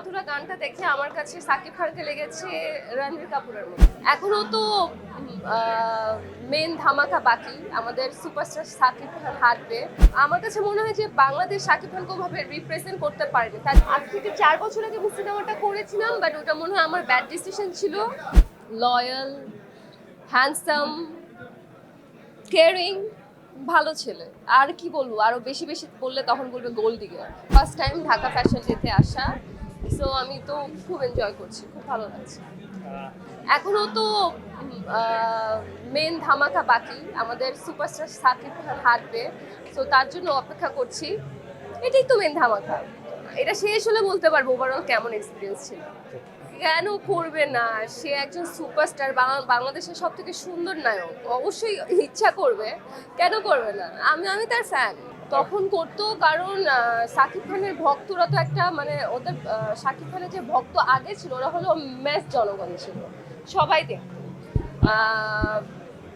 উড়াধুরা গানটা দেখে আমার কাছে সাকিব খানকে লেগেছে রণবীর কাপুরের মতো। এখনো তো মেন ধামাকা বাকি, আমাদের সুপারস্টার সাকিব খান হাঁটবে। আমার কাছে মনে হয় যে বাংলাদেশ সাকিব খানকে ওভাবে রিপ্রেজেন্ট করতে পারেনি। তার আজ থেকে 4 বছর আগে আমি সিনেমাটা করেছিলাম, বাট ওটা মনে হয় আমার ব্যাড ডিসিশন ছিল। লয়াল, হ্যান্ডসাম, কেয়ারিং, ভালো ছেলে। আর কি বলবো, আরো বেশি বেশি বললে তখন বলবে gold digger. First time Dhaka fashion ডেতে আসা, সো আমি তো খুব এনজয় করছি, খুব ভালো লাগছে। এখনো তো মেন ধামাকা বাকি, আমাদের সুপারস্টার সাকিব খান হাঁটবে, সো তার জন্য অপেক্ষা করছি। এটাই তো মেন ধামাকা। এটা শেষ হলে বলতে পারবো ওভারঅল কেমন এক্সপিরিয়েন্স ছিল। কেন করবে না, সে একজন সুপারস্টার, বাংলাদেশের সব থেকে সুন্দর নায়ক, অবশ্যই ইচ্ছা করবে। কেন করবে না, আমি তার ফ্যান। তখন করতো কারণ সাকিব খানের ভক্তরা তো একটা মানে ওদের সাকিব খানের যে ভক্ত আগে ছিল ওরা হলো ম্যাস জনগণ ছিল, সবাই দেখতো।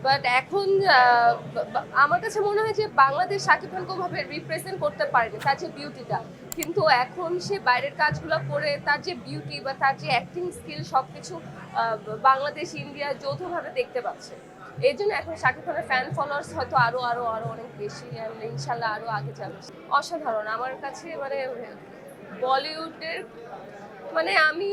বাট এখন আমার কাছে মনে হয় যে বাংলাদেশ সাকিব খানকে ওভাবে রিপ্রেজেন্ট করতে পারেনি, তার যে বিউটিটা। কিন্তু এখন সে বাইরের কাজগুলো করে তার যে বিউটি বা তার যে অ্যাক্টিং স্কিল সবকিছু বাংলাদেশ ইন্ডিয়া যৌথভাবে দেখতে পাচ্ছে। এই জন্য এখন শাকিব খানের ফ্যান ফলোয়ার্স হয়তো আরো আরো আরো অনেক বেশি, ইনশাল্লাহ আরো আগে যাবে। অসাধারণ আমার কাছে, মানে বলিউডের মানে আমি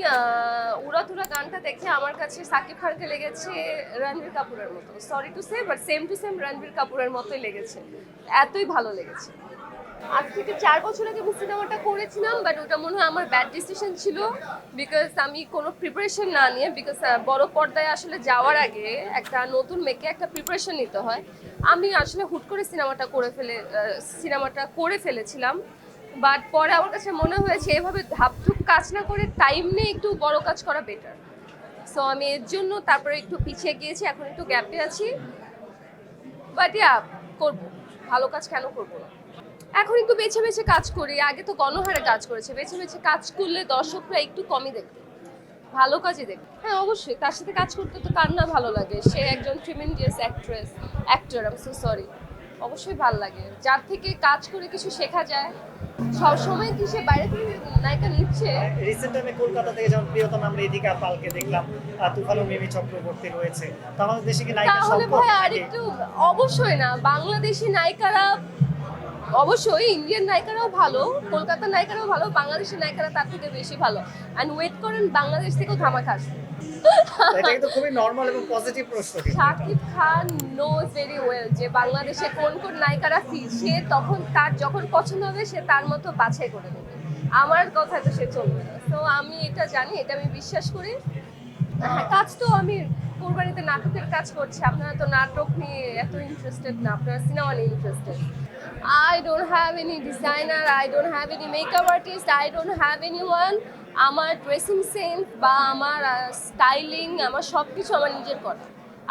উড়াধুরা গানটা দেখে আমার কাছে সাকিব খানকে লেগেছে রণবীর কাপুরের মতো। Sorry to say, but same to same Ranbir কাপুরের মতোই লেগেছে, এতই ভালো লেগেছে। আজ থেকে 4 বছর আগে আমি সিনেমাটা করেছিলাম, বাট ওটা মনে হয় আমার ব্যাড ডিসিশন ছিল, বিকজ আমি কোনো প্রিপারেশন না নিয়ে, বিকজ বড় পর্দায় আসলে যাওয়ার আগে একটা নতুন মেয়েকে একটা প্রিপারেশন নিতে হয়। আমি আসলে হুট করে সিনেমাটা করে ফেলেছিলাম, বাট পরে আমার কাছে মনে হয়েছে এভাবে ধাপধুপ কাজ না করে টাইম নিয়ে একটু বড় কাজ করা বেটার। সো আমি এর জন্য তারপরে একটু পিছিয়ে গিয়েছি, এখন একটু গ্যাপে আছি। বাট করবো, ভালো কাজ কেন করবো না। এখন একটু বেছে বেছে কাজ করি, আগে তো গণহারে কাজ করেছে। বেছে বেছে কাজ করলে দর্শকরা একটু কমই দেখবে, ভালো কাজই দেখবে। হ্যাঁ অবশ্যই, তার সাথে কাজ করতে তো কার না ভালো লাগে। সে একজন tremendous actor, I am so sorry. অবশ্যই ভালো লাগে, যার থেকে কাজ করে কিছু শেখা যায়। সবসময় কি সে বাইরে থেকে নায়িকা নিচ্ছে? রিসেন্ট টাইমে কলকাতা থেকে যেমন প্রিয়তম আমরা এদিকে পালকে দেখলাম, তুফান ও মিমি চক্রবর্তী রয়েছে, তো আমাদের দেশে কি নায়িকা তাহলে সম্পদ ভাই আরেকটু, অবশ্যই না, বাংলাদেশি নায়িকারা অবশ্যই, ইন্ডিয়ান নায়িকারাও ভালো, কলকাতার নায়িকারাও ভালো, বাংলাদেশের নায়িকারা তার থেকে বেশি ভালো। অ্যান্ড ওয়েট করেন, বাংলাদেশ থেকেও ধামাকা আসবে। এটা কিন্তু খুবই নরমাল এবং পজিটিভ প্রশ্ন। Shakib Khan nose very well যে বাংলাদেশে কোন কোন নায়িকারা সে তখন তার যখন পছন্দ হবে সে তার মতো বাছাই করে নেবে। আমার কথা তো সে চলবে না, তো আমি এটা জানি, এটা আমি বিশ্বাস করি। হ্যাঁ, কাজ তো আমি কোরবানিতে নাটকের কাজ করছি। আপনারা তো নাটক নিয়ে এত ইন্টারেস্টেড না, আপনারা সিনেমা নিয়ে interested. I don't have any designer, I don't have any makeup artist, I don't have anyone. আমার ড্রেসিং সেন্স বা আমার স্টাইলিং, আমার সব কিছু আমার নিজের করা।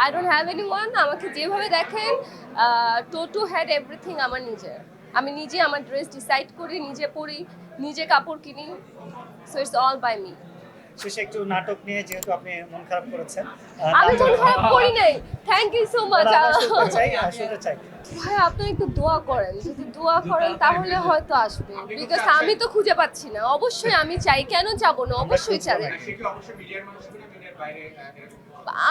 I don't have anyone. আমাকে যেভাবে দেখেন টো হেড এভরিথিং আমার নিজের। আমি নিজে আমার ড্রেস ডিসাইড করি, নিজে পরি, নিজে কাপড় কিনি, so it's all by me. শেষে একটু নাটক নিয়ে, যেহেতু আপনি মন খারাপ করেছেন, আমি মন খারাপ করি নাই, থ্যাংক ইউ সো মাচ। শুনতে চাই ভাই আপনারা একটু দোয়া করেন, যদি দোয়া করেন তাহলে হয়তো আসবে, বিকজ আমি তো খুঁজে পাচ্ছি না। অবশ্যই আমি চাই, কেন যাবো না, অবশ্যই চাই।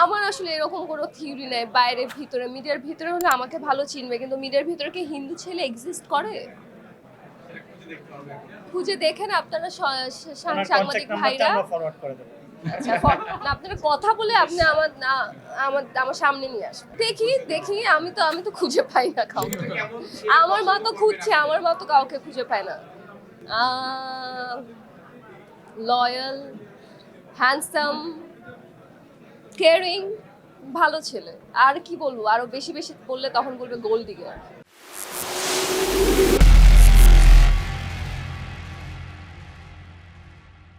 আমার আসলে এরকম কোনো থিওরি নাই, বাইরে ভিতরে, মিডিয়ার ভিতরে হলে আমাকে ভালো চিনবে, কিন্তু মিডিয়ার ভিতরে কি হিন্দু ছেলে এক্সিস্ট করে? খুঁজে দেখেন আপনারা, সাংবাদিক ভাইরা। আচ্ছা, আপনারা কথা বলে আপনি আমার সামনে নিয়ে আসবেন, দেখি। আমি তো খুঁজে পাই না কাউকে, আমার মা তো খুঁজছে, আমার মা তো কাউকে খুঁজে পায় না। লয়াল, হ্যান্ডসাম, কেয়ারিং, ভালো ছেলে। আর কি বলবো, আরো বেশি বেশি বললে তখন বলবে গোল্ড ডিগার।